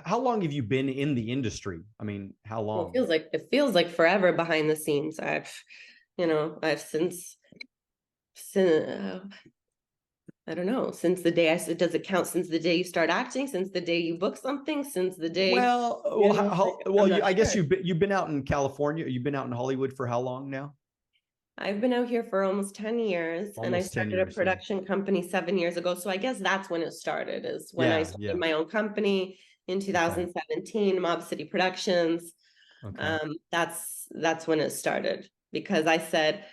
how long have you been in the industry? I mean, how Well, long? it feels like forever behind the scenes. I've since I don't know, since the day does it count since the day you start acting, since the day you book something, since the day, I guess sure. you've been out in California. You've been out in Hollywood for how long now? I've been out here for almost 10 years, and I Almost 10 started a years. Yeah. production company 7 years ago. So I guess that's when it started, is when I Yeah. started Yeah. my own company in Okay. 2017, MobCity Productions. Okay. That's when it started, because I said,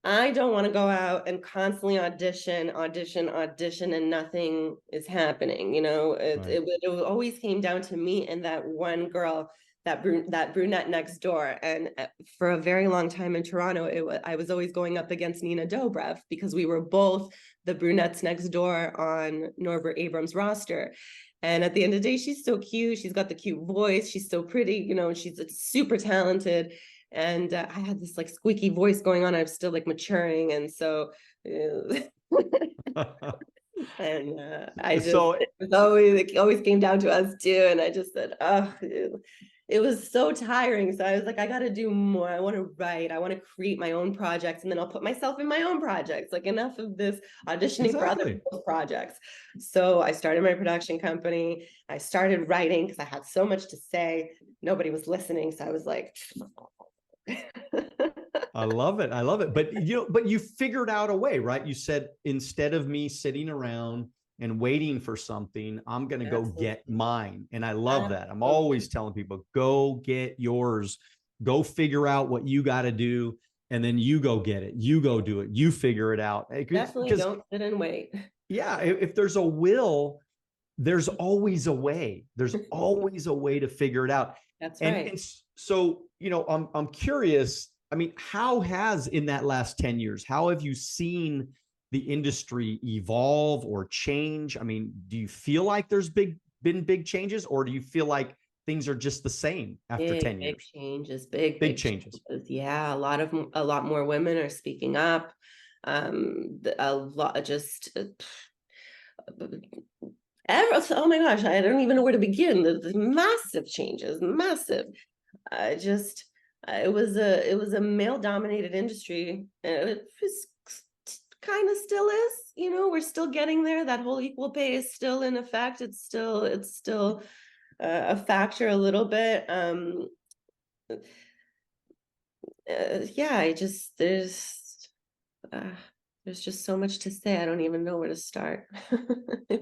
I don't want to go out and constantly audition, and nothing is happening. Right. It always came down to me and that one girl, that brunette next door. And for a very long time in Toronto, I was always going up against Nina Dobrev, because we were both the brunettes next door on Norbert Abrams' roster. And at the end of the day, she's so cute. She's got the cute voice. She's so pretty, and she's super talented. And I had this like squeaky voice going on. I was still like maturing, and so and I just So it always came down to us two, and I just said, oh, it was so tiring. So I was like, I got to do more. I want to write. I want to create my own projects, and then I'll put myself in my own projects. Like, enough of this auditioning for other exactly. people's projects. So I started my production company. I started writing because I had so much to say. Nobody was listening, so I was like. I love it. I love it. But you figured out a way, right? You said, instead of me sitting around and waiting for something, I'm going to go Absolutely. get mine. And I love that. I'm Absolutely. always telling people, go get yours, go figure out what you got to do. And then you go get it. You go do it. You figure it out. Definitely Because don't sit and wait. yeah, if there's a will, there's always a way. There's always a way to figure it out. That's And right. and so, I'm curious. I mean, how has, in that last 10 years, how have you seen the industry evolve or change? I mean, do you feel like there's been big changes, or do you feel like things are just the same after Big, 10 big years? changes, Big big changes. changes. Yeah, a lot more women are speaking up. A lot, just oh my gosh, I don't even know where to begin. The massive changes, massive. I just it was a male dominated industry, and it was kind of still is. We're still getting there. That whole equal pay is still in effect. It's still a factor a little bit. Yeah, uh, there's just so much to say. I don't even know where to start.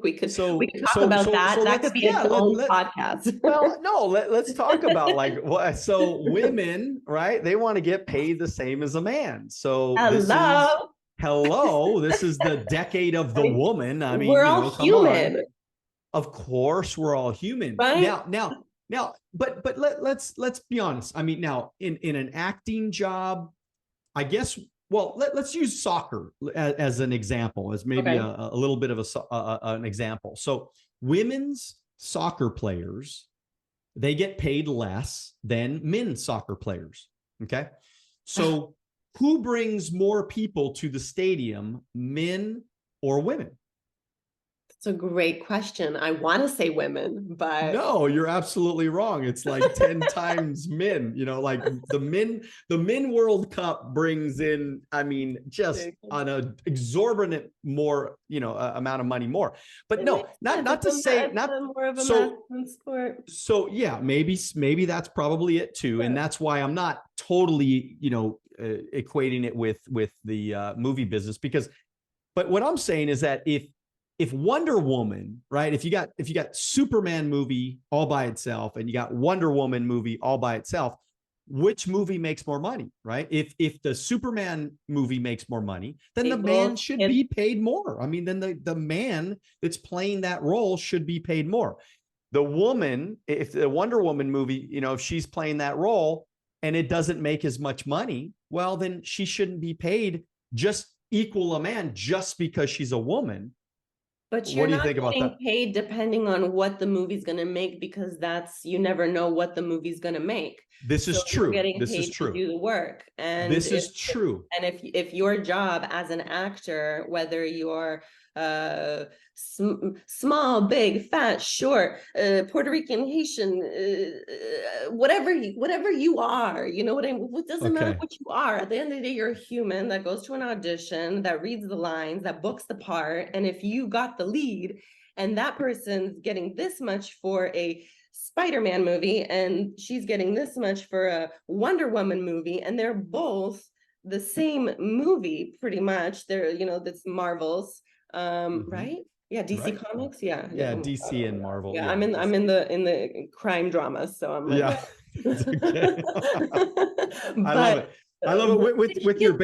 We So could talk so about so that. so That let's could be its yeah own podcast. well, no, let's talk about, like, what. So women, right? They want to get paid the same as a man. So Hello. this is the decade of I the mean, woman. I mean, we're all come on. human, Of course, we're all human. right? But let's be honest. I mean, now, in an acting job, I guess. Well, let's use soccer as an example, as maybe Okay. a little bit of an example. So women's soccer players, they get paid less than men's soccer players. Okay. So who brings more people to the stadium, men or women? It's a great question. I want to say women, but No, you're absolutely wrong. It's like 10 times men, like the men World Cup brings in, I mean, just on an exorbitant more, amount of money more. But it no, makes sense. not to say, It's not more of a so masculine sport. so yeah, maybe that's probably it too. And Sure. that's why I'm not totally, equating it with the movie business, because but what I'm saying is that if Wonder Woman, right? If you got Superman movie all by itself, and you got Wonder Woman movie all by itself, which movie makes more money, right? If the Superman movie makes more money, then They the man both should get be paid more. I mean, then the man that's playing that role should be paid more. The woman, if the Wonder Woman movie, if she's playing that role and it doesn't make as much money, well, then she shouldn't be paid just equal a man just because she's a woman. But What you're do you not think about getting that? paid depending on what the movie's going to make, because you never know what the movie's going to make. This So is you're true. getting This is paid to true. do the work. And This if is true. and if your job as an actor, whether you're small, big, fat, short, Puerto Rican, Haitian, whatever you are, you know what I mean? It doesn't matter what you are. At the end of the day, you're a human that goes to an audition, that reads the lines, that books the part. And if you got the lead and that person's getting this much for a Spider-Man movie and she's getting this much for a Wonder Woman movie, and they're both the same movie pretty much, they're, you know, that's Marvel's, right? Yeah, DC Comics. Yeah, DC and Marvel. Yeah, I'm in the crime drama, so I'm like, yeah. I love it. I love it with your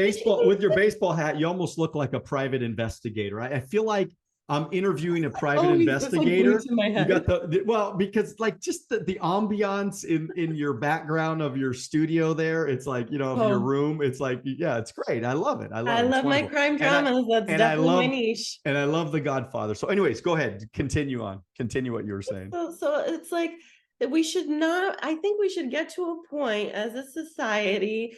baseball hat. You almost look like a private investigator. Right? I feel like I'm interviewing a private investigator. Like you got well, because like just the ambiance in your background of your studio there, it's like, you know, of your room, it's like, yeah, it's great. I love it. I love my crime dramas. That's definitely my niche. And I love The Godfather. So anyways, go ahead. Continue what you were saying. So it's like that we should not, I think we should get to a point as a society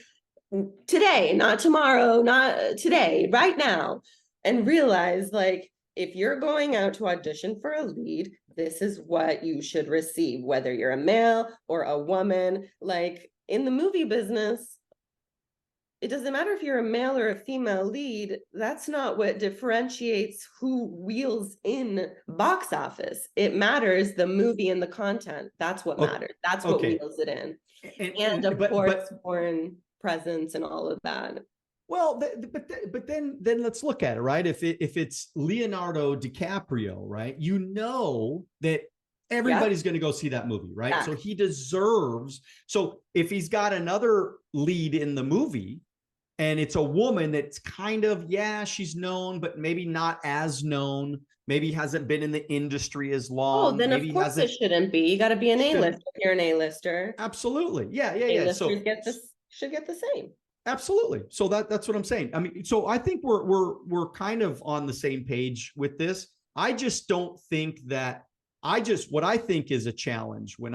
today, not tomorrow, not today, right now, and realize like, if you're going out to audition for a lead, this is what you should receive, whether you're a male or a woman. Like in the movie business, it doesn't matter if you're a male or a female lead. That's not what differentiates who wheels in box office. It matters the movie and the content. That's what matters. That's what wheels it in. And of course, foreign presence and all of that. Well, but then let's look at it, right? If it's Leonardo DiCaprio, right? You know that everybody's going to go see that movie, right? Yeah. So he deserves. So if he's got another lead in the movie and it's a woman that's kind of, yeah, she's known, but maybe not as known, maybe hasn't been in the industry as long. Oh, then maybe of course it shouldn't be. You got to be an A-lister if you're an A-lister. Absolutely. Yeah. So should get the same. Absolutely. So that's what I'm saying. I mean, so I think we're kind of on the same page with this. I just don't think that what I think is a challenge when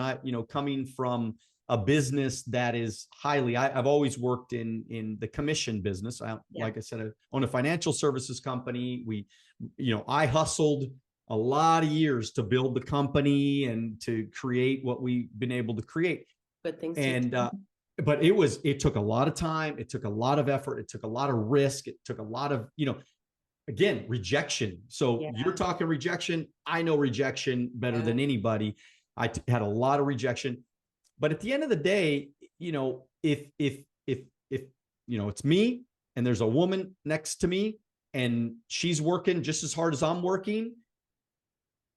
coming from a business that is I've always worked in the commission business. Like I said, I own a financial services company. I hustled a lot of years to build the company and to create what we've been able to create. Good things. But it took a lot of time. It took a lot of effort. It took a lot of risk. It took a lot of, again, rejection. So you're talking rejection. I know rejection better than anybody. I had a lot of rejection, but at the end of the day, if it's me and there's a woman next to me and she's working just as hard as I'm working,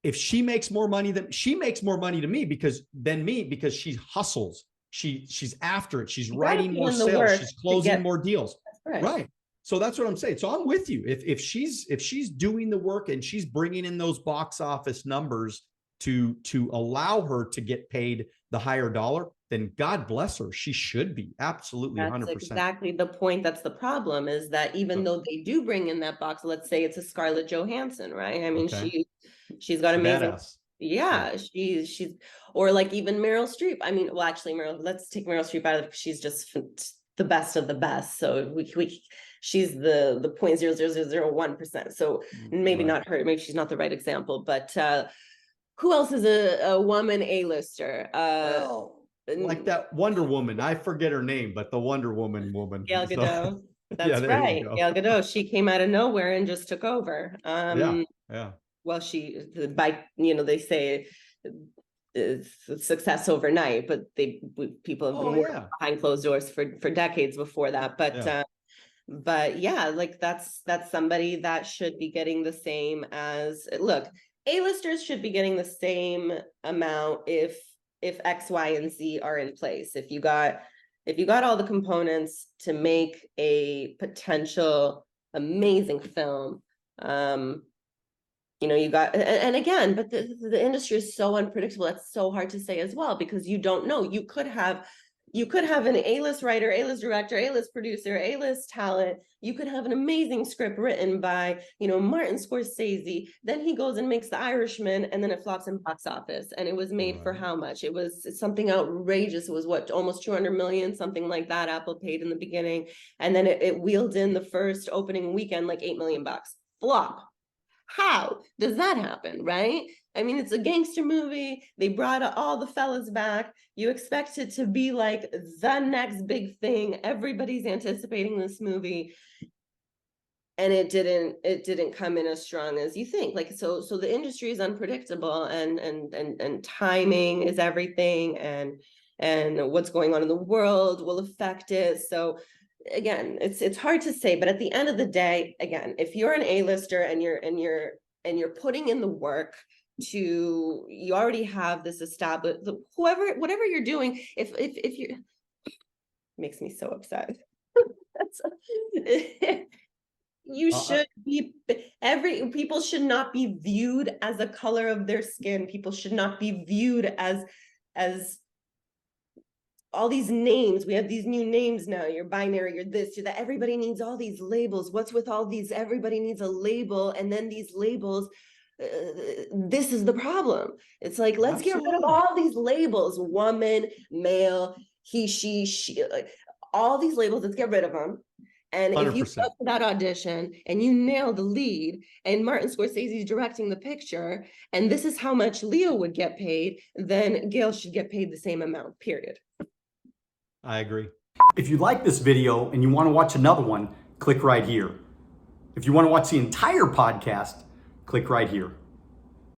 if she makes more money to me because she hustles. She's after it. She's writing more sales. She's closing more deals. Right. So that's what I'm saying. So I'm with you. If she's doing the work and she's bringing in those box office numbers to allow her to get paid the higher dollar, then God bless her. She should be absolutely 100%. That's exactly the point. That's the problem, is that even though they do bring in that box, let's say it's a Scarlett Johansson, right? I mean, she's got amazing. Badass. Yeah, she's or like even Meryl Streep. I mean, well, actually, let's take Meryl Streep out of it because she's just the best of the best. So she's the 0.00001%. So maybe not her. Maybe she's not the right example. But who else is a woman A-lister? Like that Wonder Woman. I forget her name, but the Wonder Woman. Gal Gadot. So, that's right. Gal Gadot. She came out of nowhere and just took over. Yeah. Well, they say success overnight, but people have been working behind closed doors for decades before that. But like that's somebody that should be getting the same as, look, A-listers should be getting the same amount if X, Y, and Z are in place. If you got all the components to make a potential amazing film, you got, and again, but the industry is so unpredictable. That's so hard to say as well, because you don't know. You could have an A-list writer, A-list director, A-list producer, A-list talent. You could have an amazing script written by, Martin Scorsese. Then he goes and makes The Irishman, and then it flops in box office. And it was made for how much? It was something outrageous. It was almost 200 million, something like that. Apple paid in the beginning. And then it wheeled in the first opening weekend, like $8 million. Flop. How does that happen, right? I mean, it's a gangster movie. They brought all the fellas back. You expect it to be like the next big thing. Everybody's anticipating this movie. And it didn't come in as strong as you think. Like, so the industry is unpredictable, and timing is everything, and what's going on in the world will affect it. So again, it's hard to say, but at the end of the day, again, if you're an A-lister and you're putting in the work to, you already have this established, whatever you're doing, if you, makes me so upset. You should be, people should not be viewed as the color of their skin. People should not be viewed as all these names. We have these new names now. You're binary, you're this, you're that. Everybody needs all these labels. What's with all these? Everybody needs a label, and then these labels. This is the problem. It's like, let's get rid of all these labels: woman, male, he, she, like, all these labels. Let's get rid of them. And 100%. If you go to that audition and you nail the lead, and Martin Scorsese's directing the picture, and this is how much Leo would get paid, then Gail should get paid the same amount, period. I agree. If you like this video and you want to watch another one, click right here. If you want to watch the entire podcast, click right here.